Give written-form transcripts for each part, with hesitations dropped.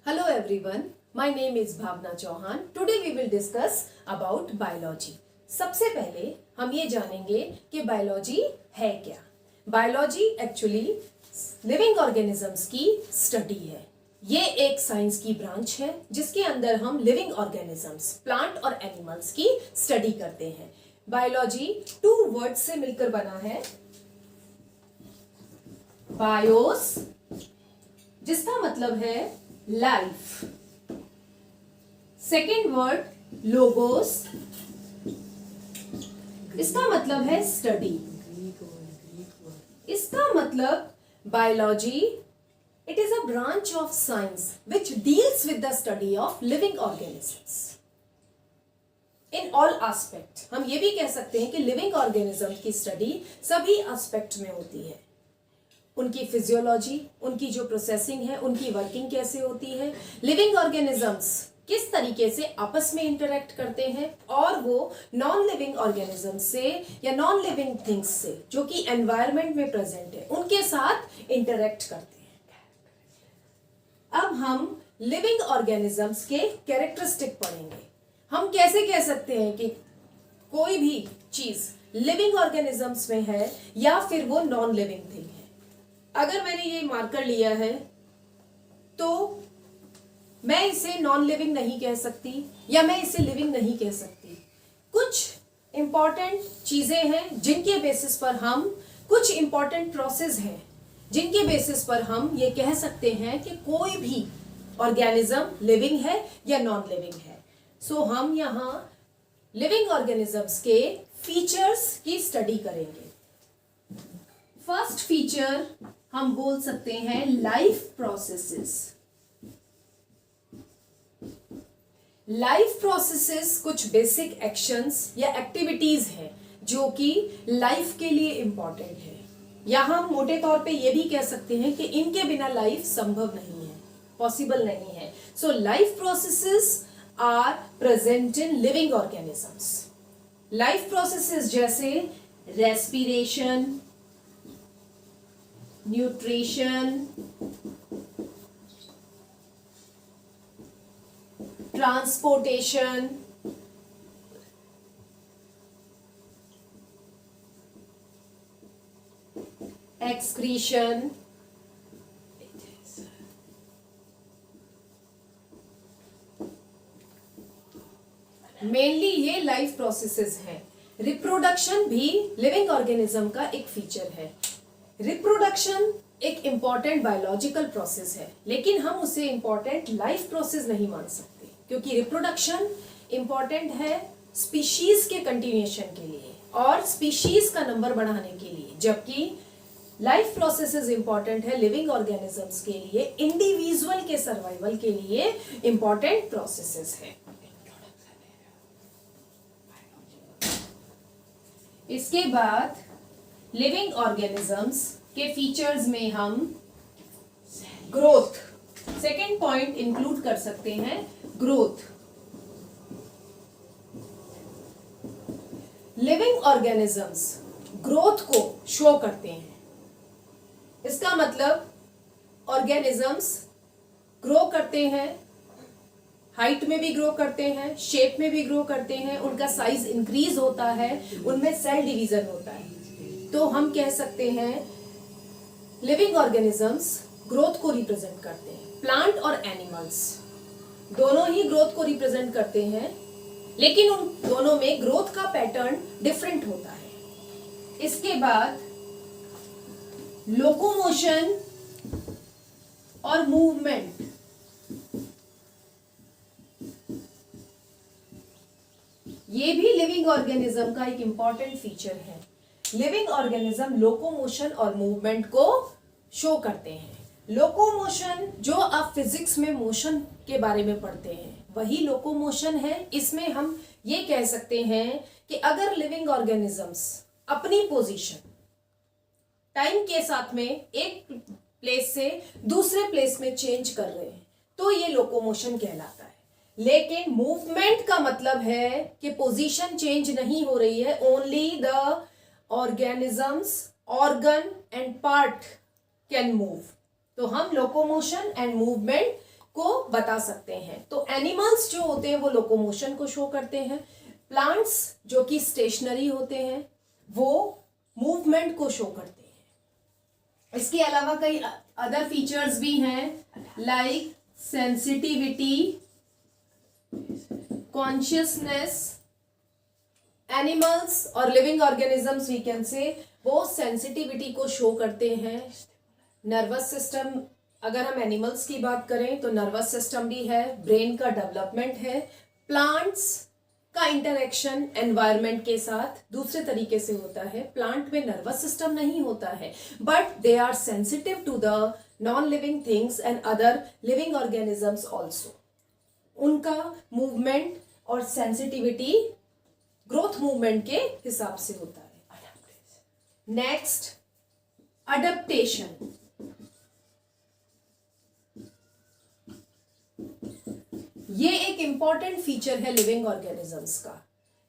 Hello everyone, my name is Bhavna Chauhan. Today we will discuss about biology. सबसे पहले हम ये जानेंगे कि बायोलॉजी है क्या. बायोलॉजी एक्चुअली लिविंग ऑर्गेनिजम्स की स्टडी है. ये एक साइंस की ब्रांच है जिसके अंदर हम लिविंग ऑर्गेनिजम्स, प्लांट और एनिमल्स की स्टडी करते हैं. बायोलॉजी 2 वर्ड्स से मिलकर बना है. बायोस जिसका मतलब है लाइफ, सेकेंड वर्ड लोगोस, इसका मतलब है स्टडी. इसका मतलब biology it is a branch of science which deals with the study of living organisms in all aspect. हम ये भी कह सकते हैं कि लिविंग ऑर्गेनिज्म की स्टडी सभी एस्पेक्ट में होती है. उनकी फिजियोलॉजी, उनकी जो प्रोसेसिंग है, उनकी वर्किंग कैसे होती है, लिविंग ऑर्गेनिजम्स किस तरीके से आपस में इंटरेक्ट करते हैं और वो नॉन लिविंग ऑर्गेनिज्म से या नॉन लिविंग थिंग्स से जो कि एनवायरनमेंट में प्रेजेंट है उनके साथ इंटरेक्ट करते हैं. अब हम लिविंग ऑर्गेनिजम्स के कैरेक्टरिस्टिक पढ़ेंगे. हम कैसे कह सकते हैं कि कोई भी चीज लिविंग ऑर्गेनिजम्स में है या फिर वो नॉन लिविंग थिंग है. अगर मैंने ये मार्कर लिया है तो मैं इसे नॉन लिविंग नहीं कह सकती या मैं इसे लिविंग नहीं कह सकती. कुछ इंपॉर्टेंट चीजें हैं जिनके बेसिस पर हम, कुछ इंपॉर्टेंट प्रोसेस हैं जिनके बेसिस पर हम ये कह सकते हैं कि कोई भी ऑर्गेनिज्म लिविंग है या नॉन लिविंग है. सो हम यहाँ लिविंग ऑर्गेनिजम्स के फीचर्स की स्टडी करेंगे. फर्स्ट फीचर हम बोल सकते हैं लाइफ प्रोसेसेस. लाइफ प्रोसेसेस कुछ बेसिक एक्शंस या एक्टिविटीज हैं जो कि लाइफ के लिए इंपॉर्टेंट है. या हम मोटे तौर पे ये भी कह सकते हैं कि इनके बिना लाइफ संभव नहीं है, पॉसिबल नहीं है. So life processes are present in living organisms. Life processes जैसे respiration, nutrition, transportation, excretion, mainly ये लाइफ प्रोसेसेस हैं. रिप्रोडक्शन भी लिविंग ऑर्गेनिज्म का एक फीचर है. रिप्रोडक्शन एक इंपॉर्टेंट बायोलॉजिकल प्रोसेस है लेकिन हम उसे इंपॉर्टेंट लाइफ प्रोसेस नहीं मान सकते क्योंकि रिप्रोडक्शन इंपॉर्टेंट है स्पीशीज के कंटिन्यूएशन के लिए और स्पीशीज का नंबर बढ़ाने के लिए, जबकि लाइफ प्रोसेसेस इंपॉर्टेंट है लिविंग ऑर्गेनिजम्स के लिए, इंडिविजुअल के सर्वाइवल के लिए इंपॉर्टेंट प्रोसेसेस है. इसके बाद लिविंग ऑर्गेनिजम्स के फीचर्स में हम ग्रोथ, सेकेंड पॉइंट इंक्लूड कर सकते हैं. ग्रोथ, लिविंग ऑर्गेनिजम्स ग्रोथ को शो करते हैं. इसका मतलब ऑर्गेनिजम्स ग्रो करते हैं, हाइट में भी ग्रो करते हैं, शेप में भी ग्रो करते हैं, उनका साइज इंक्रीज होता है, उनमें सेल डिवीजन होता है. तो हम कह सकते हैं लिविंग ऑर्गेनिजम्स ग्रोथ को रिप्रेजेंट करते हैं. प्लांट और एनिमल्स दोनों ही ग्रोथ को रिप्रेजेंट करते हैं लेकिन उन दोनों में ग्रोथ का पैटर्न डिफरेंट होता है. इसके बाद लोकोमोशन और मूवमेंट, ये भी लिविंग ऑर्गेनिज्म का एक इंपॉर्टेंट फीचर है. लिविंग ऑर्गेनिज्म लोकोमोशन और मूवमेंट को शो करते हैं. लोकोमोशन जो आप फिजिक्स में मोशन के बारे में पढ़ते हैं वही लोकोमोशन है. इसमें हम ये कह सकते हैं कि अगर लिविंग ऑर्गेनिजम्स अपनी पोजीशन टाइम के साथ में एक प्लेस से दूसरे प्लेस में चेंज कर रहे हैं तो ये लोकोमोशन कहलाता है. लेकिन मूवमेंट का मतलब है कि पोजीशन चेंज नहीं हो रही है, only the organisms, organ and part can move. तो हम लोकोमोशन एंड मूवमेंट को बता सकते हैं। तो एनिमल्स जो होते हैं वो लोकोमोशन को शो करते हैं, प्लांट्स जो कि स्टेशनरी होते हैं वो मूवमेंट को शो करते हैं। इसके अलावा कई अदर फीचर्स भी हैं लाइक सेंसिटिविटी, कॉन्शियसनेस। एनिमल्स और living organisms we can say वो सेंसिटिविटी को शो करते हैं। नर्वस सिस्टम, अगर हम एनिमल्स की बात करें तो नर्वस सिस्टम भी है, ब्रेन का डेवलपमेंट है। प्लांट्स का इंटरेक्शन एनवायरनमेंट के साथ दूसरे तरीके से होता है। प्लांट में नर्वस सिस्टम नहीं होता है, but they are sensitive to the non living things and other living organisms also. उनका मूवमेंट और सेंसिटिविटी ग्रोथ मूवमेंट के हिसाब से होता है। Next, adaptation. ये एक इंपॉर्टेंट फीचर है लिविंग ऑर्गेनिजम्स का।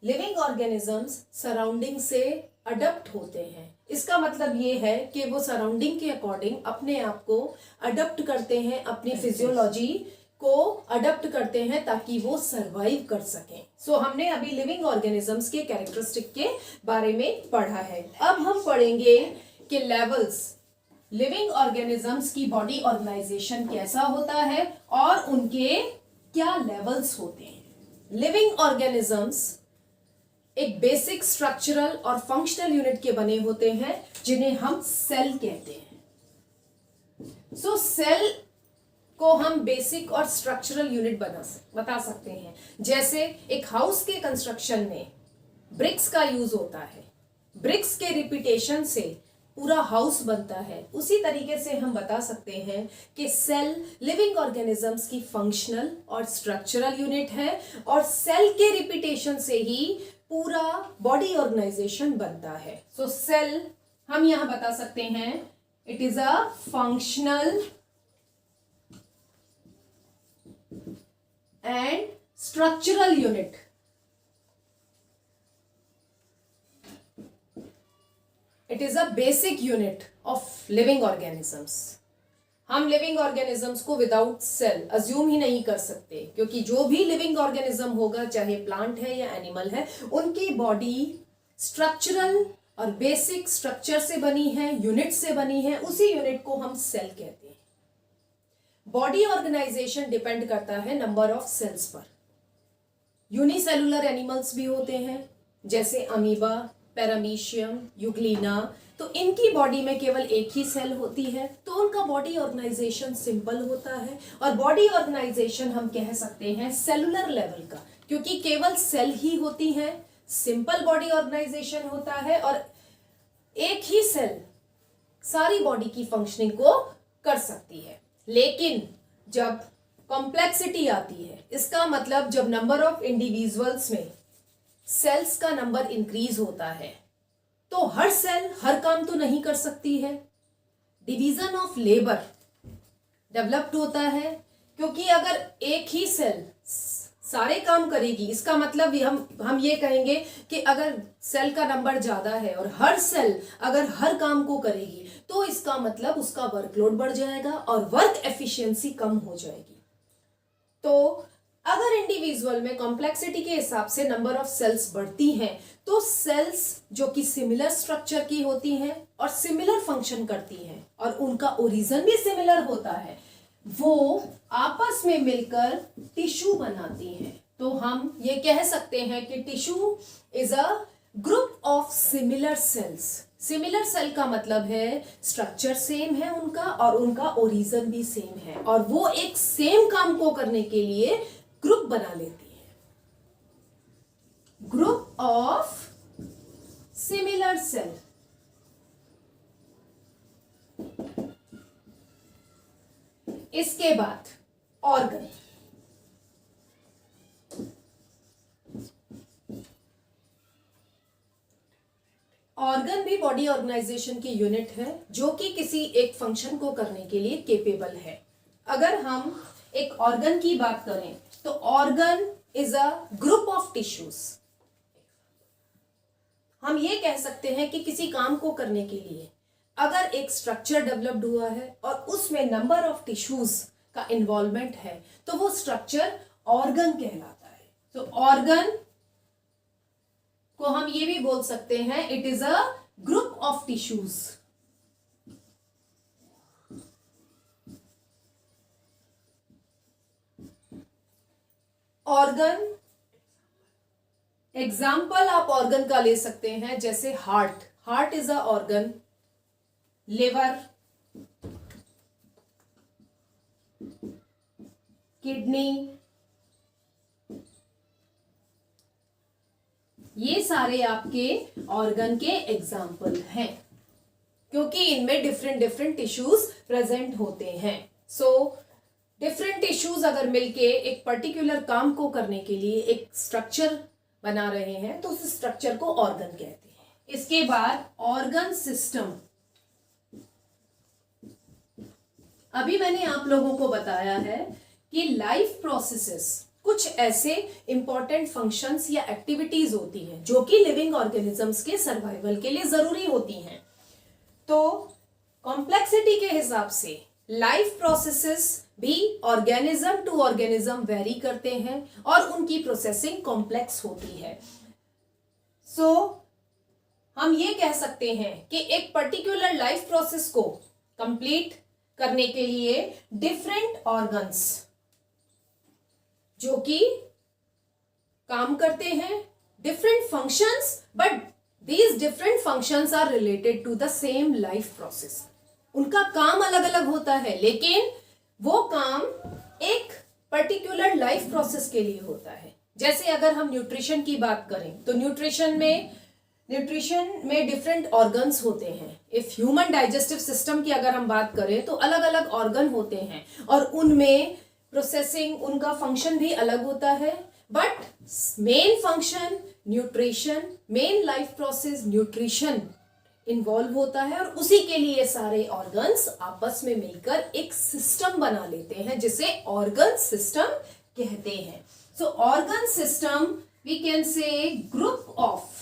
लिविंग ऑर्गेनिजम्स सराउंडिंग से अडप्ट होते हैं। इसका मतलब ये है कि वो सराउंडिंग के अकॉर्डिंग अपने आप को अडप्ट करते हैं, अपनी फिजियोलॉजी को अडप्ट करते हैं ताकि वो सरवाइव कर सकें। सो हमने अभी लिविंग ऑर्गेनिजम्स के कैरेक्टरिस्टिक के बारे में पढ़ा है। अब हम पढ़ेंगे कि लेवल्स, लिविंग ऑर्गेनिजम्स की बॉडी ऑर्गेनाइजेशन कैसा होता है और उनके क्या लेवल्स होते हैं। लिविंग ऑर्गेनिजम्स एक बेसिक स्ट्रक्चरल और फंक्शनल यूनिट के बने होते हैं जिन्हें हम सेल कहते हैं। सो सेल को हम बेसिक और स्ट्रक्चरल यूनिट बता सकते हैं। जैसे एक हाउस के कंस्ट्रक्शन में ब्रिक्स का यूज होता है, ब्रिक्स के रिपीटेशन से पूरा हाउस बनता है। उसी तरीके से हम बता सकते हैं कि सेल लिविंग ऑर्गेनिजम्स की फंक्शनल और स्ट्रक्चरल यूनिट है और सेल के रिपीटेशन से ही पूरा बॉडी ऑर्गेनाइजेशन बनता है। सो सेल हम यहां बता सकते हैं it is a functional and structural unit. It is a basic unit of living organisms. हम लिविंग ऑर्गेनिजम्स को विदाउट सेल अज्यूम ही नहीं कर सकते, क्योंकि जो भी लिविंग ऑर्गेनिज्म होगा, चाहे प्लांट है या एनिमल है, उनकी बॉडी स्ट्रक्चरल और बेसिक स्ट्रक्चर से बनी है, यूनिट से बनी है। उसी यूनिट को हम सेल कहते हैं। बॉडी ऑर्गेनाइजेशन डिपेंड करता है नंबर ऑफ सेल्स पर। यूनिसेलुलर एनिमल्स भी होते हैं जैसे अमीबा, पैरामीशियम, यूग्लिना। तो इनकी बॉडी में केवल एक ही सेल होती है, तो उनका बॉडी ऑर्गेनाइजेशन सिंपल होता है। और बॉडी ऑर्गेनाइजेशन हम कह सकते हैं सेलुलर लेवल का, क्योंकि केवल सेल ही होती है, सिंपल बॉडी ऑर्गेनाइजेशन होता है और एक ही सेल सारी बॉडी की फंक्शनिंग को कर सकती है। लेकिन जब कॉम्प्लेक्सिटी आती है, इसका मतलब जब नंबर ऑफ इंडिविजुअल्स में सेल्स का नंबर इंक्रीज होता है, तो हर सेल हर काम तो नहीं कर सकती है। डिवीजन ऑफ लेबर डेवलप्ड होता है, क्योंकि अगर एक ही सेल सारे काम करेगी, इसका मतलब हम ये कहेंगे कि अगर सेल का नंबर ज्यादा है और हर सेल अगर हर काम को करेगी, तो इसका मतलब उसका वर्कलोड बढ़ जाएगा और वर्क एफिशिएंसी कम हो जाएगी। तो अगर इंडिविजुअल में कॉम्प्लेक्सिटी के हिसाब से नंबर ऑफ सेल्स बढ़ती हैं, तो सेल्स जो कि सिमिलर स्ट्रक्चर की होती हैं और सिमिलर फंक्शन करती हैं और उनका ओरिजिन भी सिमिलर होता है, वो आपस में मिलकर टिश्यू बनाती हैं। तो हम ये कह सकते हैं कि tissue is a group of similar cells. Similar cell का मतलब है स्ट्रक्चर सेम है उनका और उनका ओरिजिन भी सेम है, और वो एक सेम काम को करने के लिए ग्रुप बना लेती है। Group of similar cell. इसके बाद ऑर्गन। ऑर्गन भी बॉडी ऑर्गेनाइजेशन की यूनिट है जो कि किसी एक फंक्शन को करने के लिए केपेबल है। अगर हम एक ऑर्गन की बात करें तो organ is a group of tissues. हम ये कह सकते हैं कि किसी काम को करने के लिए अगर एक स्ट्रक्चर डेवलप्ड हुआ है और उसमें नंबर ऑफ टिश्यूज का इन्वॉल्वमेंट है तो वो स्ट्रक्चर ऑर्गन कहलाता है। तो ऑर्गन को हम ये भी बोल सकते हैं it is a group of tissues. Organ, example आप ऑर्गन का ले सकते हैं जैसे heart, heart is a organ, liver, kidney, ये सारे आपके ऑर्गन के एग्जाम्पल हैं क्योंकि इनमें डिफरेंट डिफरेंट टिश्यूज प्रेजेंट होते हैं। सो डिफरेंट टिश्यूज अगर मिलके एक पर्टिकुलर काम को करने के लिए एक स्ट्रक्चर बना रहे हैं तो उस स्ट्रक्चर को ऑर्गन कहते हैं। इसके बाद ऑर्गन सिस्टम, अभी मैंने आप लोगों को बताया है कि लाइफ प्रोसेसेस कुछ ऐसे इंपॉर्टेंट फंक्शंस या एक्टिविटीज होती हैं जो कि लिविंग ऑर्गेनिजम्स के सर्वाइवल के लिए जरूरी होती हैं। तो कॉम्प्लेक्सिटी के हिसाब से लाइफ प्रोसेसेस भी ऑर्गेनिज्म टू ऑर्गेनिज्म वेरी करते हैं और उनकी प्रोसेसिंग कॉम्प्लेक्स होती है। सो हम ये कह सकते हैं कि एक पर्टिकुलर लाइफ प्रोसेस को कंप्लीट करने के लिए डिफरेंट ऑर्गन्स जो कि काम करते हैं, different functions, but these different functions are related to the same life process. उनका काम अलग अलग होता है लेकिन वो काम एक पर्टिकुलर लाइफ प्रोसेस के लिए होता है। जैसे अगर हम न्यूट्रिशन की बात करें तो न्यूट्रिशन में डिफरेंट ऑर्गन्स होते हैं। इफ ह्यूमन डाइजेस्टिव सिस्टम की अगर हम बात करें तो अलग अलग ऑर्गन होते हैं और उनमें प्रोसेसिंग, उनका फंक्शन भी अलग होता है, but main function nutrition, main life process nutrition involve होता है और उसी के लिए सारे ऑर्गन्स आपस में मिलकर एक सिस्टम बना लेते हैं जिसे ऑर्गन सिस्टम कहते हैं। So organ system we can say group of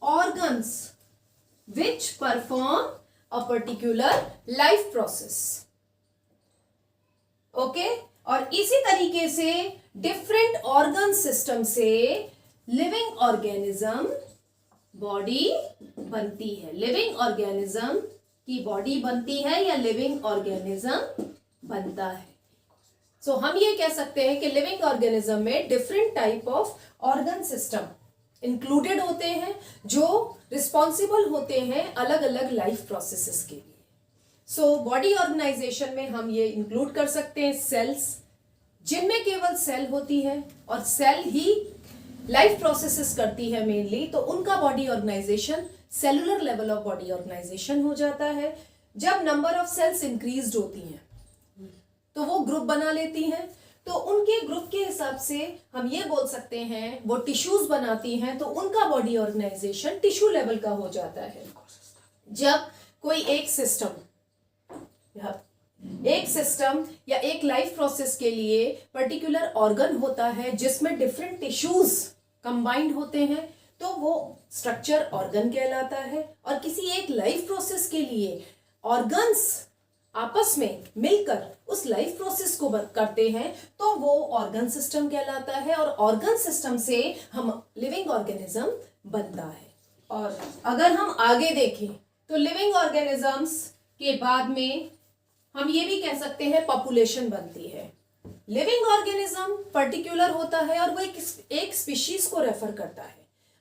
organs which perform a particular life process. Okay, और इसी तरीके से डिफरेंट ऑर्गन सिस्टम से लिविंग ऑर्गेनिज्म बॉडी बनती है। लिविंग ऑर्गेनिज्म की बॉडी बनती है या लिविंग ऑर्गेनिज्म बनता है। सो हम ये कह सकते हैं कि लिविंग ऑर्गेनिज्म में different type of organ system included होते हैं जो रिस्पॉन्सिबल होते हैं अलग अलग लाइफ प्रोसेसेस के लिए। सो बॉडी ऑर्गेनाइजेशन में हम ये इंक्लूड कर सकते हैं सेल्स, जिनमें केवल सेल होती है और सेल ही लाइफ प्रोसेसेस करती है मेनली, तो उनका body organisation cellular level of body organisation हो जाता है। जब नंबर ऑफ सेल्स इंक्रीज होती हैं तो वो ग्रुप बना लेती हैं, तो उनके ग्रुप के हिसाब से हम ये बोल सकते हैं वो टिश्यूज बनाती हैं तो उनका बॉडी ऑर्गेनाइजेशन टिश्यू लेवल का हो जाता है। जब कोई एक सिस्टम या एक लाइफ प्रोसेस के लिए पर्टिकुलर ऑर्गन होता है जिसमें डिफरेंट टिश्यूज कंबाइंड होते हैं तो वो स्ट्रक्चर ऑर्गन कहलाता है। और किसी एक लाइफ प्रोसेस के लिए ऑर्गन्स आपस में मिलकर उस लाइफ प्रोसेस को करते हैं तो वो ऑर्गन सिस्टम कहलाता है और ऑर्गन सिस्टम से हम लिविंग ऑर्गेनिज्म बनता है। और अगर हम आगे देखें तो लिविंग ऑर्गेनिजम्स के बाद में हम ये भी कह सकते हैं पॉपुलेशन बनती है। लिविंग ऑर्गेनिज्म पर्टिकुलर होता है और वो एक स्पीशीज को रेफर करता है,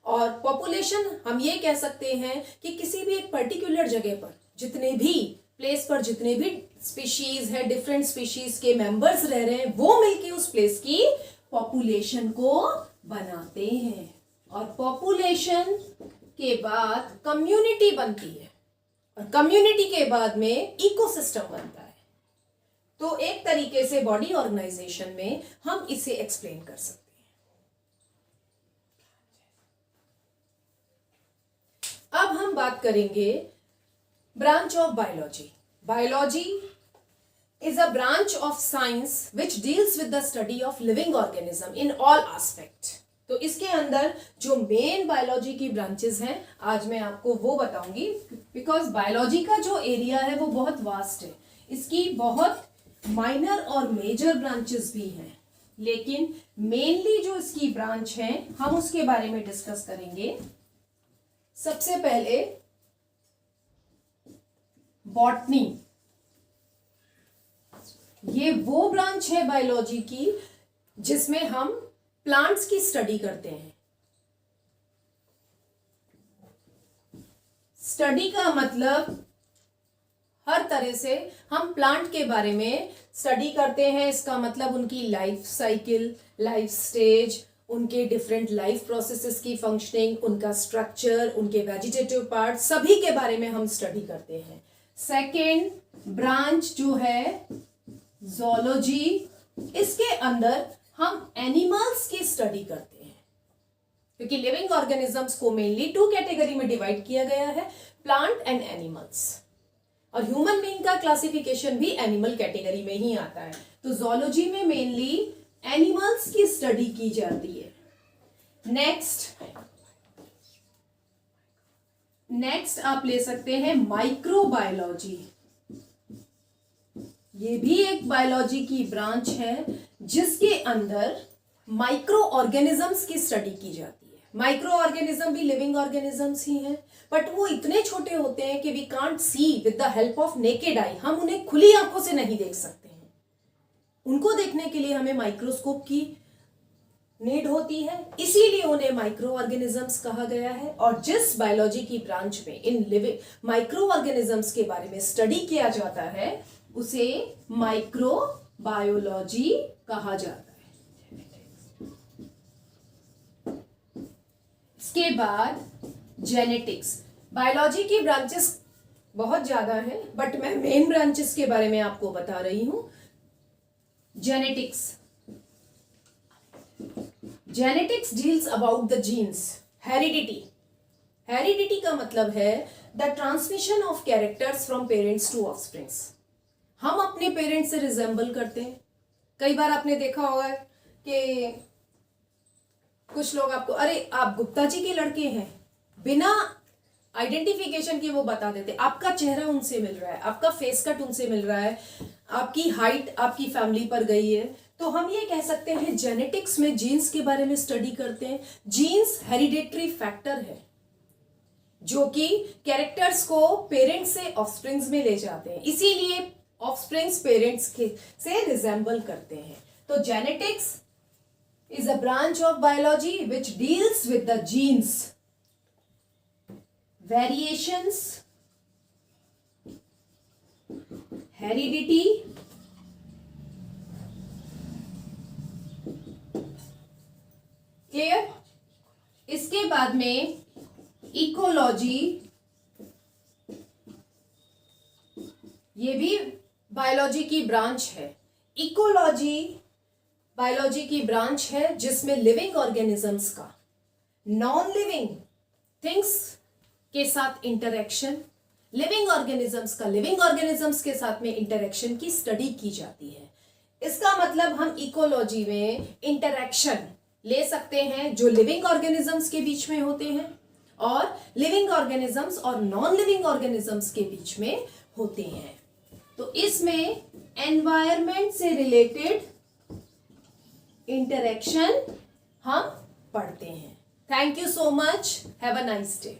और पॉपुलेशन हम ये कह सकते हैं कि किसी भी एक पर्टिकुलर जगह पर जितने भी प्लेस पर जितने भी स्पीशीज है, डिफरेंट स्पीशीज के मेंबर्स रह रहे हैं, वो मिलके उस प्लेस की पॉपुलेशन को बनाते हैं। और पॉपुलेशन के बाद कम्युनिटी बनती है और कम्युनिटी के बाद में इकोसिस्टम बनता है। तो एक तरीके से बॉडी ऑर्गेनाइजेशन में हम इसे एक्सप्लेन कर सकते हैं। अब हम बात करेंगे branch of biology. Biology is a branch of science which deals with the study of living organism in all aspect। तो इसके अंदर जो मेन बायोलॉजी की ब्रांचेस हैं आज मैं आपको वो बताऊंगी, बिकॉज बायोलॉजी का जो एरिया है वो बहुत वास्ट है, इसकी बहुत माइनर और मेजर ब्रांचेस भी हैं, लेकिन मेनली जो इसकी ब्रांच है हम उसके बारे में डिस्कस करेंगे। सबसे पहले बॉटनी, ये वो ब्रांच है बायोलॉजी की जिसमें हम प्लांट्स की स्टडी करते हैं। स्टडी का मतलब हर तरह से हम प्लांट के बारे में स्टडी करते हैं। इसका मतलब उनकी लाइफ साइकिल, लाइफ स्टेज, उनके डिफरेंट लाइफ प्रोसेसेस की फंक्शनिंग, उनका स्ट्रक्चर, उनके वेजिटेटिव पार्ट, सभी के बारे में हम स्टडी करते हैं। सेकेंड ब्रांच जो है ज़ूलॉजी, इसके अंदर हम एनिमल्स की स्टडी करते हैं, क्योंकि लिविंग ऑर्गेनिजम्स को मेनली 2 कैटेगरी में डिवाइड किया गया है, प्लांट एंड एनिमल्स, और ह्यूमन बीइंग का क्लासिफिकेशन भी एनिमल कैटेगरी में ही आता है। तो ज़ूलॉजी में मेनली एनिमल्स की स्टडी की जाती है। नेक्स्ट आप ले सकते हैं माइक्रोबायोलॉजी। ये भी एक बायोलॉजी की ब्रांच है जिसके अंदर माइक्रो ऑर्गेनिजम्स की स्टडी की जाती है। माइक्रो ऑर्गेनिज्म भी लिविंग ऑर्गेनिजम्स ही हैं, बट वो इतने छोटे होते हैं कि we can't see with the help of naked eye, हम उन्हें खुली आंखों से नहीं देख सकते हैं। उनको देखने के लिए हमें माइक्रोस्कोप की नीड होती है, इसीलिए उन्हें माइक्रो ऑर्गेनिजम्स कहा गया है। और जिस बायोलॉजी की ब्रांच में इन लिविंग माइक्रो ऑर्गेनिजम्स के बारे में स्टडी किया जाता है उसे माइक्रोबायोलॉजी कहा जाता है। इसके बाद जेनेटिक्स। बायोलॉजी की ब्रांचेस बहुत ज्यादा हैं, बट मैं मेन ब्रांचेस के बारे में आपको बता रही हूं। Genetics deals about the genes. Heredity का मतलब है the transmission of characters from parents to offsprings. हम अपने पेरेंट्स से रिजेंबल करते हैं। कई बार आपने देखा होगा कि कुछ लोग आपको, अरे आप गुप्ता जी के लड़के हैं, बिना आइडेंटिफिकेशन के वो बता देते, आपका चेहरा उनसे मिल रहा है, आपका फेस कट उनसे मिल रहा है, आपकी हाइट आपकी फैमिली पर गई है। तो हम ये कह सकते हैं जेनेटिक्स में जीन्स के बारे में स्टडी करते हैं। जीन्स हेरिडेटरी फैक्टर है जो कि कैरेक्टर्स को पेरेंट्स से ऑफस्प्रिंग्स में ले जाते हैं, इसीलिए ऑफस्प्रिंग्स पेरेंट्स के से रिजेंबल करते हैं। तो genetics is a branch of biology which deals with the genes, variations, heredity, clear? इसके बाद में इकोलॉजी, ये भी बायोलॉजी की ब्रांच है। इकोलॉजी बायोलॉजी की ब्रांच है जिसमें लिविंग ऑर्गेनिजम्स का नॉन लिविंग थिंग्स के साथ इंटरेक्शन, लिविंग ऑर्गेनिजम्स का लिविंग ऑर्गेनिजम्स के साथ में इंटरेक्शन की स्टडी की जाती है। इसका मतलब हम इकोलॉजी में इंटरेक्शन ले सकते हैं जो लिविंग ऑर्गेनिजम्स के बीच में होते हैं और लिविंग ऑर्गेनिजम्स और नॉन लिविंग ऑर्गेनिजम्स के बीच में होते हैं। तो इसमें एनवायरनमेंट से रिलेटेड इंटरेक्शन हम पढ़ते हैं। Thank you so much, have a nice day.